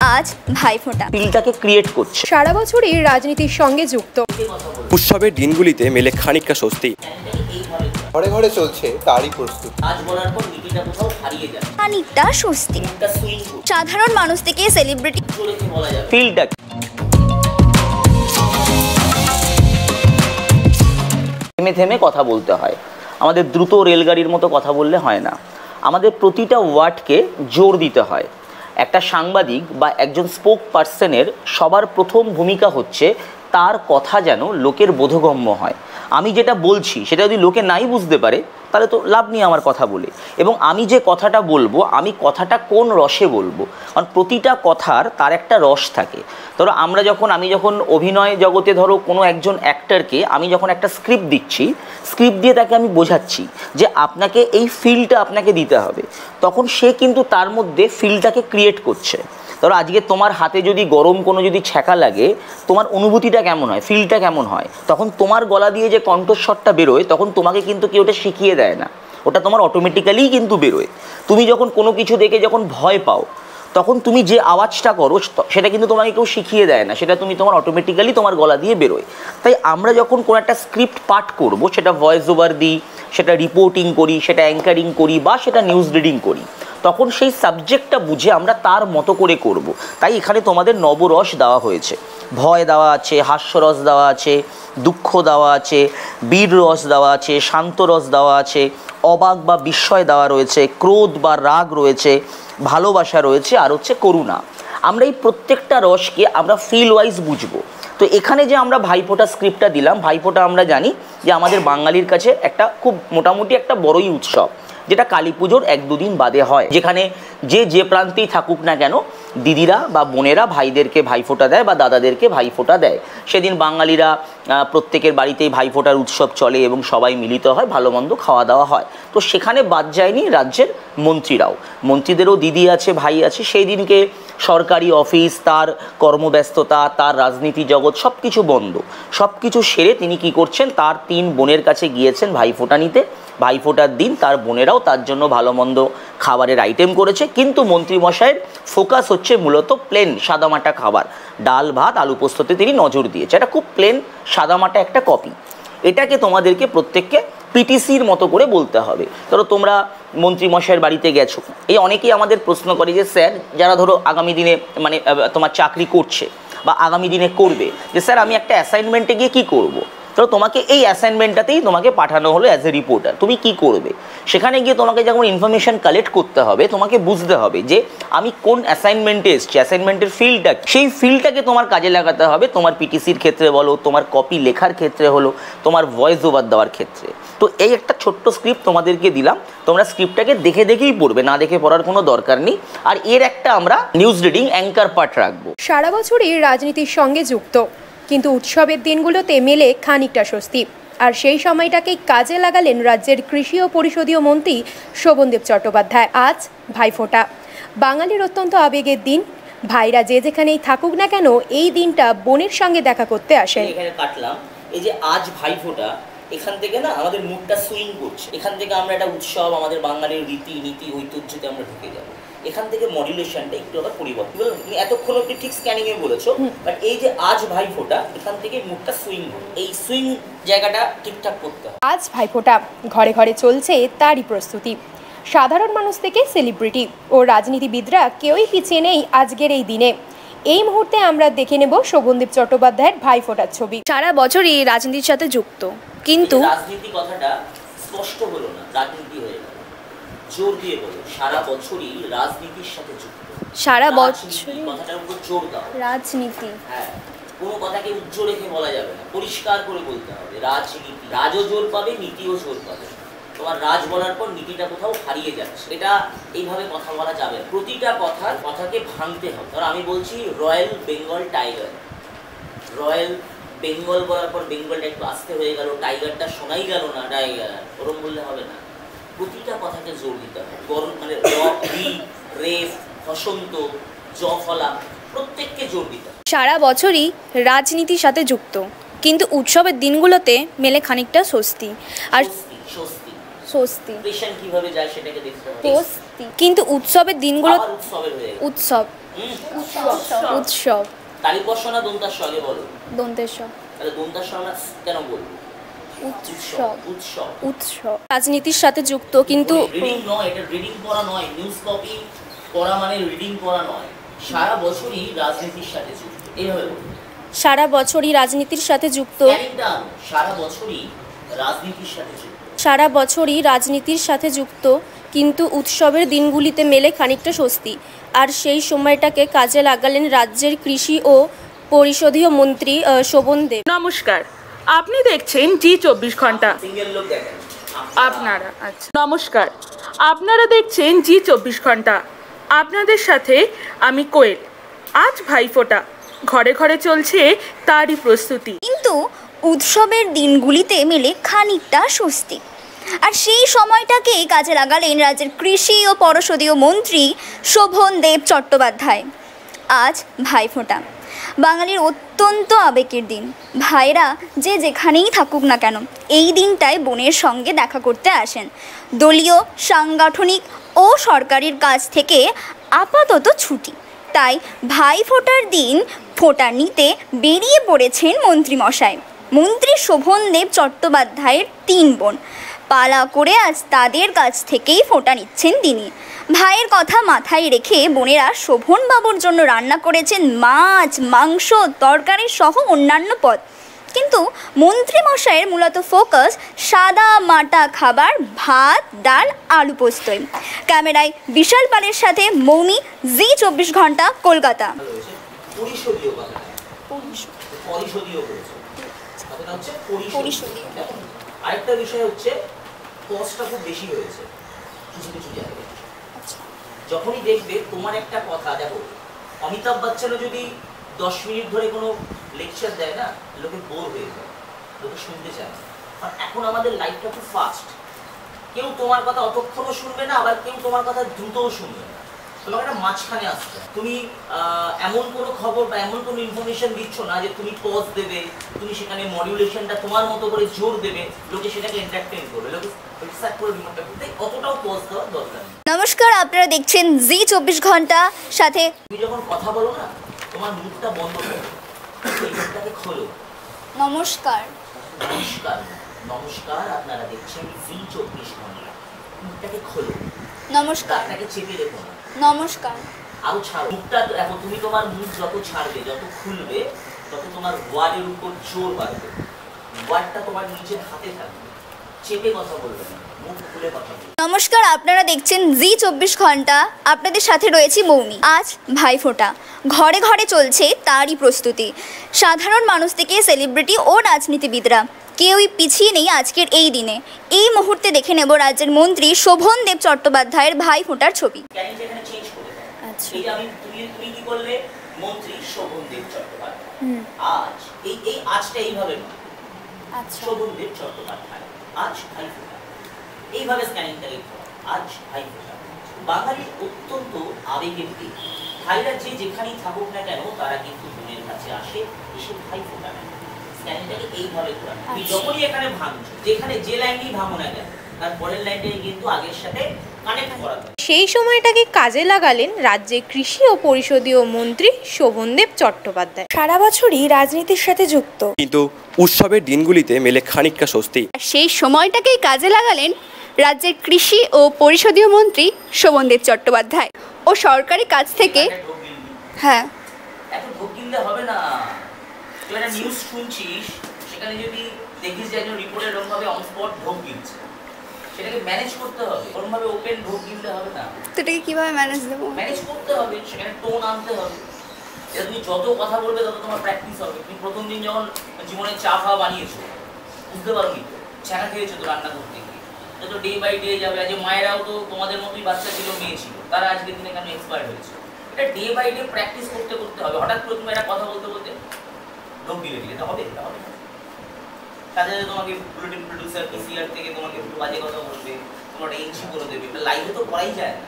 আজ ভাইফোঁটা ফিলটাকে ক্রিয়েট করছে। সারা বছরই রাজনীতির সঙ্গে যুক্ত। উৎসবের দিনগুলিতে মেলে খানিকটা স্বস্তি। ঘরে ঘরে চলছে তারই প্রস্তুতি। আজ বলার পর নীতিটা কোথাও হারিয়ে যায়, খানিকটা স্বস্তি। সাধারণ মানুষ থেকে সেলিব্রিটি বলা যায় ফিলটা। থেমে থেমে কথা বলতে হয়, আমাদের দ্রুত রেলগাড়ির মতো কথা বললে হয় না, আমাদের প্রতিটা ওয়ার্ডকে জোর দিতে হয়। একটা সাংবাদিক বা একজন স্পোক পার্সনের সবার প্রথম ভূমিকা হচ্ছে তার কথা যেন লোকের বোধগম্য হয়। আমি যেটা বলছি সেটা যদি লোকে নাই বুঝতে পারে তাহলে তো লাভ নেই আমার কথা বলে। এবং আমি যে কথাটা বলবো আমি কথাটা কোন রসে বলবো, কারণ প্রতিটা কথার তার একটা রস থাকে। ধরো আমি যখন অভিনয় জগতে ধরো কোনো একজন অ্যাক্টরকে আমি যখন একটা স্ক্রিপ্ট দিচ্ছি, স্ক্রিপ্ট দিয়ে তাকে আমি বোঝাচ্ছি যে আপনাকে এই ফিলটা আপনাকে দিতে হবে, তখন সে কিন্তু তার মধ্যে ফিলটাকে ক্রিয়েট করছে। ধরো আজকে তোমার হাতে যদি গরম কোনো যদি ছ্যাঁকা লাগে, তোমার অনুভূতিটা কেমন হয়, ফিলটা কেমন হয়, তখন তোমার গলা দিয়ে যে কণ্ঠস্বরটা বেরোয় তখন তোমাকে কিন্তু কেউ ওটা শিখিয়ে দেয় না, ওটা তোমার অটোমেটিক্যালিই কিন্তু বেরোয়। তুমি যখন কোনো কিছু দেখে যখন ভয় পাও তখন তুমি যে আওয়াজটা করো সেটা কিন্তু তোমাকে কেউ শিখিয়ে দেয় না, সেটা তোমার অটোমেটিক্যালি তোমার গলা দিয়ে বেরোয়। তাই আমরা যখন কোনো একটা স্ক্রিপ্ট পাঠ করব, সেটা ভয়েস ওভার দিই, সেটা রিপোর্টিং করি, সেটা অ্যাঙ্কারিং করি বা সেটা নিউজ রিডিং করি, তখন সেই সাবজেক্টটা বুঝে আমরা তার মতো করে করব। তাই এখানে তোমাদের নবরস দেওয়া হয়েছে, ভয় দেওয়া আছে, হাস্যরস দেওয়া আছে, দুঃখ দেওয়া আছে, বীর রস দেওয়া আছে, শান্ত রস দেওয়া আছে, অবাক বা বিস্ময় দেওয়া রয়েছে, ক্রোধ বা রাগ রয়েছে, ভালোবাসা রয়েছে, আর হচ্ছে করুণা। আমরা এই প্রত্যেকটা রসকে আমরা ফিল ওয়াইজ বুঝবো। তো এখানে যে আমরা ভাইফোঁটা স্ক্রিপ্টটা দিলাম, ভাইফোঁটা আমরা জানি যে আমাদের বাঙালির কাছে একটা খুব মোটামুটি একটা বড়ই উৎসব, যেটা কালী পুজোর 1-2 দিন বাদে হয়, যেখানে যে প্রান্তেই থাকুক না কেন দিদিরা বা বোনেরা ভাইদেরকে ভাইফোঁটা দেয় বা দাদাদেরকে ভাইফোঁটা দেয়। সেদিন বাঙালিরা প্রত্যেকের বাড়িতেই ভাইফোঁটার উৎসব চলে এবং সবাই মিলিত হয়, ভালো মন্দ খাওয়া দাওয়া হয়। তো সেখানে বাদ যায়নি রাজ্যের মন্ত্রীরাও, মন্ত্রীদেরও দিদি আছে, ভাই আছে। সেই দিনকে সরকারি অফিস, তার কর্মব্যস্ততা, তার রাজনীতি জগৎ সব কিছু বন্ধ, সব কিছু সেরে তিনি কি করছেন, তার 3 বোনের কাছে গিয়েছেন ভাইফোঁটা নিতে। ভাইফোঁটার দিন তার বোনেরাও তার জন্য ভালো মন্দ খাবারের আইটেম করেছে, কিন্তু মন্ত্রীমশাইয়ের ফোকাস হচ্ছে মূলত প্লেন সাদামাটা খাবার, ডাল ভাত আলু পোস্ততে তিনি নজর দিয়েছে। এটা খুব প্লেন সাদামাটা একটা কপি। এটাকে তোমাদেরকে প্রত্যেককে পিটিসির মতো করে বলতে হবে। ধরো তোমরা মন্ত্রীমশাইয়ের বাড়িতে গেছো, এই অনেকেই আমাদের প্রশ্ন করে যে স্যার, যারা ধরো আগামী দিনে মানে তোমার চাকরি করছে বা আগামী দিনে করবে, যে স্যার আমি একটা অ্যাসাইনমেন্টে গিয়ে কী করব। তো তোমাকে এই অ্যাসাইনমেন্টটাতেই তোমাকে পাঠানো হলো অ্যাজ এ রিপোর্টার, তুমি কি করবে? সেখানে গিয়ে তোমাকে যখন ইনফরমেশন কালেক্ট করতে হবে, তোমাকে বুঝতে হবে যে আমি কোন অ্যাসাইনমেন্টে এসেছি, অ্যাসাইনমেন্টের ফিল্ডটা, সেই ফিল্ডটাকে তোমার কাজে লাগাতে হবে। তোমার পিটিসির ক্ষেত্রে বলো, তোমার কপি লেখার ক্ষেত্রে হলো, তোমার ভয়েস ওভার দেওয়ার ক্ষেত্রে। তো এই একটা ছোট্ট স্ক্রিপ্ট তোমাদেরকে দিলাম, তোমরা স্ক্রিপ্টটাকে দেখে দেখেই পড়বে, না দেখে পড়ার কোনো দরকার নেই। আর এর একটা আমরা নিউজ রিডিং অ্যাঙ্কার পার্ট রাখবো। সারা বছরই রাজনীতির সঙ্গে যুক্ত, কিন্তু উৎসবের দিনগুলোতে মেলে খানিকটা স্বস্তি। আর সেই সময়টাকেই কাজে লাগালেন রাজ্যের কৃষি ও পরিষদীয় মন্ত্রী শোভনদেব চট্টোপাধ্যায়। আজ ভাইফোঁটা, বাঙালির অত্যন্ত আবেগের দিন। ভাইরা যে যেখানেই থাকুক না কেন এই দিনটা বোনের সঙ্গে দেখা করতে আসেন। এখানে কাটলাম, এই যে আজ ভাইফোঁটা, এখান থেকে না আমাদের মুডটা সুইং করছে। এখান থেকে আমরা একটা উৎসব, আমাদের বাঙালির রীতি নীতি ঐতিহ্যতে আমরা ঢুকে যাবো। এখান থেকে মডুলেশনটা একটু আবার পরিবর্তন। তুমি এতক্ষণ অব্দি ঠিক স্ক্যানিং এ বলেছো, বাট এই যে আজ ভাইফোঁটা, এখান থেকে মুডটা সুইং, এই সুইং জায়গাটা ঠিকঠাক করতে হবে। আজ ভাইফোঁটা, ঘরে ঘরে চলছে তারই প্রস্তুতি। সাধারণ মানুষ থেকে সেলিব্রিটি ও রাজনীতিবিদরা কেউই পিছিয়ে নেই আজকের এই দিনে। এই মুহূর্তে আমরা দেখে নেব শোভনদেব চট্টোপাধ্যায়ের ভাইফোঁটার ছবি। সারা বছরই রাজনীতির সাথে যুক্ত, কিন্তু রাজনীতি কথাটা স্পষ্ট হলো না, রাজনীতি হয়ে গেল। জোর দিয়ে বলো, সারা বছরই রাজনীতির সাথে যুক্ত। সারা বছর কথাটার উপর জোর দাও। রাজনীতি, হ্যাঁ, কোনো কথাকে উজ্জ্বল রেখে বলা যাবে না, পরিষ্কার করে বলতে হবে। রাজনীতি, রাজও জোর পাবে, নীতিও জোর পাবে। তোমার রাজ বলার পর নীতিটা কোথাও হারিয়ে যাচ্ছে, এটা এইভাবে কথা বলা যাবে না। প্রতিটা কথাকে ভাঙতে হবে। ধর আমি বলছি royal Bengal tiger, royal Bengal বলার পর বেঙ্গলটা একটু আস্তে হয়ে গেল, টাইগারটা শোনাই গেল না, টাইগার ওরম বললে হবে না। প্রতিটা কথাকে জোর দিতে হবে। গরম মানে রেফ, বসন্ত, জফলা, প্রত্যেককে জোর দিতে হবে। সারা বছরই রাজনীতির সাথে যুক্ত, কিন্তু উৎসবের দিনগুলোতে মেলে খানিকটা স্বস্তি। আর কিভাবে যায় সেটাকে দেখতে হবে। কিন্তু উৎসবের দিনগুলো উৎসব উৎসব। তালিপস্য না দন্তাস্য আগে বলো? দন্তেশ। তাহলে দন্তাস্য আমরা কেন বলবো? উৎসব। উৎসব। উৎসব রাজনীতির সাথে যুক্ত, কিন্তু রিডিং নয়, এটা রিডিং পড়া নয়, নিউজ কপি পড়া মানে রিডিং পড়া নয়, সারা বছরই রাজনীতির সাথে যুক্ত। এইভাবে বলবো, সারা বছরই রাজনীতির সাথে যুক্ত। সারা বছরই রাজনীতির সাথে যুক্ত। সারা বছরই রাজনীতির সাথে যুক্ত, কিন্তু উৎসবের দিনগুলিতে মেলে খানিকটা স্বস্তি। আর সেই সময়টাকে কাজে লাগালেন রাজ্যের কৃষি ও পরিষদীয় মন্ত্রী শোভন দেব। নমস্কার, আপনি দেখছেন জি24 ঘন্টা। সিঙ্গেল লোক দেখেন আপনারা নমস্কার, আপনারা দেখছেন জি24 ঘন্টা। আপনাদের সাথে আমি কোয়েল। আজ ভাইফোঁটা, ঘরে ঘরে চলছে তারই প্রস্তুতি। কিন্তু উৎসবের দিনগুলিতে মেলে খানিকটা স্বস্তি। আর সেই সময়টাকেই কাজে লাগালেন রাজ্যের কৃষি ও পরিষদীয় মন্ত্রী শোভন দেব চট্টোপাধ্যায়। আজ ভাইফোঁটা, বাঙালির অত্যন্ত আবেগের দিন। ভাইরা যে যেখানেই থাকুক না কেন, এই দিনটায় বোনের সঙ্গে দেখা করতে আসেন। দলীয়, সাংগঠনিক ও সরকারের কাজ থেকে আপাতত ছুটি, তাই ভাইফোঁটার দিন ফোঁটা নিতে বেরিয়ে পড়েছেন মন্ত্রীমশাই। মন্ত্রী শোভন দেব চট্টোপাধ্যায়ের 3 বোন। পালা করে আজ তাদের কাছ থেকেই ফোঁটা নিচ্ছেন তিনি। ভাইয়ের কথা মাথায় রেখে বোনেরা শোভনবাবুর জন্য রান্না করেছেন মাছ, মাংস, তরকারি সহ অন্যান্য পদ। কিন্তু মন্ত্রীমশাইয়ের মূলত ফোকাস সাদা মাটা খাবার, ভাত, ডাল, আলু পোস্তই। ক্যামেরায় বিশাল পালের সাথে মৌমি, জি24 ঘন্টা, কলকাতা। পরিষদীয় কথা, পরিষদীয় বলেছে, কথাটা হচ্ছে পরিষদীয়। আরেকটা বিষয় হচ্ছে কস্টটা খুব বেশি হয়েছে কিছু কিছু জায়গায়। যখনই দেখবে তোমার একটা কথা, দেখো অমিতাভ বচ্চনও যদি 10 মিনিট ধরে কোনো লেকচার দেয় না, লোকে বোর হয়ে যায়, লোকে শুনতে চায় না। আর এখন আমাদের লাইফটা খুব ফাস্ট, কেউ তোমার কথা অতক্ষণও শুনবে না, আবার কেউ তোমার কথা দ্রুতও শুনবে না। তোমাকে একটা মাঝখানে আসতে, তুমি এমন কোনো খবর বা এমন কোনো ইনফরমেশন দিচ্ছ না যে তুমি পজ দেবে, তুমি সেখানে মডিউলেশনটা তোমার মতো করে জোর দেবে, লোকে সেটাকে এন্টারটেইন করবে, লোকে এক্সাক্ট করে রিমোটটা করতে অতটাও পজ দেওয়ার দরকার নেই। নমস্কার, আপনারা দেখছেন জি24 ঘন্টা। সাথে তুমি যখন কথা বলো না, তোমার মুখটা বন্ধ করো, এই মুখটাকে খোলো। নমস্কার। নমস্কার, নমস্কার, আপনারা দেখছেন জি24 ঘন্টা। মুখটাকে খোলো, নমস্কার। আপনাকে চেপে রেখো না, নমস্কার। আরো ছাড়ো মুখটা। এখন তুমি তোমার মুখ যত ছাড়বে, যত খুলবে, তত তোমার ওয়ার্ডের উপর জোর বাড়বে। ওয়ার্ডটা তোমার নিজের হাতে থাকবে, চেপে কথা বলবে না, মুখ খুলে কথা বলবে। নমস্কার, আপনারা দেখছেন জি24 ঘন্টা। আপনাদের সাথে রয়েছি মৌমি। আজ ভাইফোঁটা, ঘরে ঘরে চলছে তারই প্রস্তুতি। সাধারণ মানুষ থেকে সেলিব্রিটি ও রাজনীতিবিদরা কেউই পিছিয়ে নেই আজকের এই দিনে। এই মুহূর্তে দেখে নেব রাজ্যের মন্ত্রী শোভন দেব চট্টোপাধ্যায়ের ভাইফোঁটার ছবি। এখানে চেঞ্জ করে দাও। এই যে আমি তুমি কি করলে, মন্ত্রী শোভন দেব চট্টোপাধ্যায়। আজ এই আজটা এইভাবে নয়, শোভন দেব চট্টোপাধ্যায় আজ ভাইফোঁটা, এইভাবে স্ক্যানিংটা লিখো, আজ ভাইফোঁটা। বাঙালির অত্যন্ত আবেগের দিক। ভাইরা যে যেখানেই থাকুক না কেন, তারা কিন্তু বোনের কাছে আসে, এসে ভাইফোঁটা নেয়। স্ক্যানিংটাকে এইভাবে করা, তুমি যখনই এখানে ভাঙছো, যেখানে যে লাইনেই ভাঙো না কেন, তার পরের লাইনটাকে কিন্তু আগের সাথে কানেক্ট করা। সেই সময়টাকে কাজে লাগালেন রাজ্যের কৃষি ও পরিষদীয় মন্ত্রী শোভন দেব চট্টোপাধ্যায়। সারা বছরই রাজনীতির সাথে যুক্ত, কিন্তু উৎসবের দিনগুলিতে মেলে খানিকটা স্বস্তি। সেই সময়টাকেই কাজে লাগালেন রাজ্যের কৃষি ও পরিষদীয় মন্ত্রী শোভন দেব চট্টোপাধ্যায়। ও সরকারি কাজ থেকে হ্যাঁ এত ভোগ কিনলে হবে না। তুই একটা নিউজ শুনছিস, সেখানে যদি দেখিস যে একজন রিপোর্টার এরকমভাবে অন স্পট ভোগ কিনছে, সেটাকে ম্যানেজ করতে হবে। ওরকমভাবে ওপেন ভোগ কিনলে হবে না, তো এটাকে কীভাবে ম্যানেজ দেবো? ম্যানেজ করতে হবে, সেখানে টোন আনতে হবে। এটা তুমি যত কথা বলবে তত তোমার প্র্যাকটিস হবে। তুমি প্রথম দিন যখন জীবনে চা খাওয়া বানিয়েছো, বুঝতে পারো নি, ছানা খেয়েছো তো রান্না করতে গিয়ে, যত ডে বাই ডে যাবে। আজ মায়েরাও তো তোমাদের মতোই বাচ্চা ছিল, মেয়ে ছিল, তারা আজকের দিনে কেন এক্সপায়ার হয়েছে। এটা ডে বাই ডে প্র্যাকটিস করতে করতে হবে। হঠাৎ করে তুমি একটা কথা বলতে বলতে ঢোক দিলে দিলে, এটা হবে? এটা হবে না। তাদের তোমাকে বুলেটিন প্রডিউসার পিসিআর থেকে তোমাকে বাজে কথা বলবে, তোমার এনসি করে দেবে। এটা লাইভে তো করাই যায় না।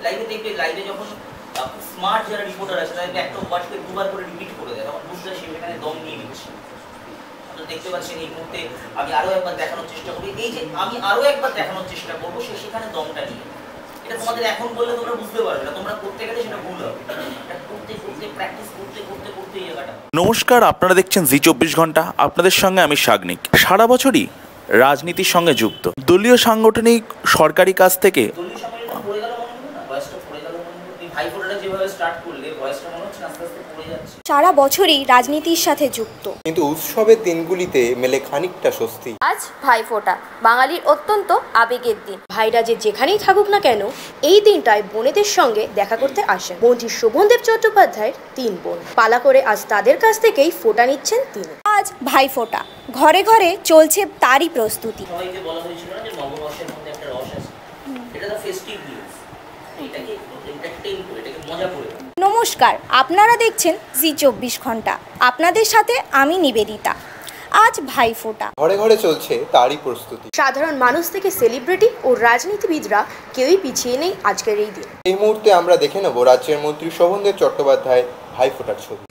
লাইভে দেখবে, লাইভে যখন স্মার্ট যারা রিপোর্টার আছে, তাদেরকে একটা ওয়ার্ডকে 2বার করে রিপিট করে দেয়, তখন বুঝতে সে সেখানে দম নিয়ে নিচ্ছে। আপনারা দেখতে পাচ্ছেন এই মুহূর্তে আমি আরও একবার দেখানোর চেষ্টা করবো, এই যে আমি আরও একবার দেখানোর চেষ্টা করবো, সে সেখানে দমটা নিয়ে। এটা তোমাদের এখন বললে তোমরা বুঝতে পারবে না, তোমরা করতে গেলে সেটা ভুল হবে। এটা করতে প্র্যাকটিস করতে এই জায়গাটা। নমস্কার, আপনারা দেখছেন জি24 ঘন্টা। আপনাদের সঙ্গে আমি সাগনিক। সারা বছরই রাজনীতির সঙ্গে যুক্ত, দলীয় সাংগঠনিক সরকারি কাজ থেকে দলীয় সম্মেলনটা পড়ে গেল মনে হলো না, বয়সটা পড়ে গেল মনে হলো। এই ভাইফোঁটাটা যেভাবে স্টার্ট করলে বয়সটা মনে হচ্ছে আস্তে আস্তে পড়ে যাচ্ছে। সারা বছরই রাজনীতির সাথে যুক্ত, কিন্তু উৎসবের দিনগুলিতে মেলে খানিকটা স্বস্তি। আজ ভাইফোঁটা বাঙালির অত্যন্ত আবেগের দিন। ভাইরা যে যেখানেই থাকুক না কেন, এই দিনটায় বোনেদের সঙ্গে দেখা করতে আসেন। মন্ত্রী শোভনদেব চট্টোপাধ্যায়ের 3 বোন পালা করে আজ তাদের কাছ থেকেই ফোঁটা নিচ্ছেন তিনি। আজ ভাইফোঁটা, ঘরে ঘরে চলছে তারই প্রস্তুতি। সবাইকে বলা হয়েছিল না যে নববর্ষের মধ্যে একটা রস আছে, এটা দ্য ফেস্টিভ নিউজ, এটাকে এন্টারটেইন করে, এটাকে মজা করে। নমস্কার, আপনারা দেখছেন জি24 ঘন্টা। আপনাদের সাথে আমি নিবেদিতা। আজ ভাইফোঁটা, ঘরে ঘরে চলছে তারই প্রস্তুতি। সাধারণ মানুষ থেকে সেলিব্রিটি ও রাজনীতিবিদরা কেউই পিছিয়ে নেই আজকের এই দিন। এই মুহূর্তে আমরা দেখে নেব রাজ্যের মন্ত্রী শোভনদেব চট্টোপাধ্যায় ভাইফোঁটার ছবি।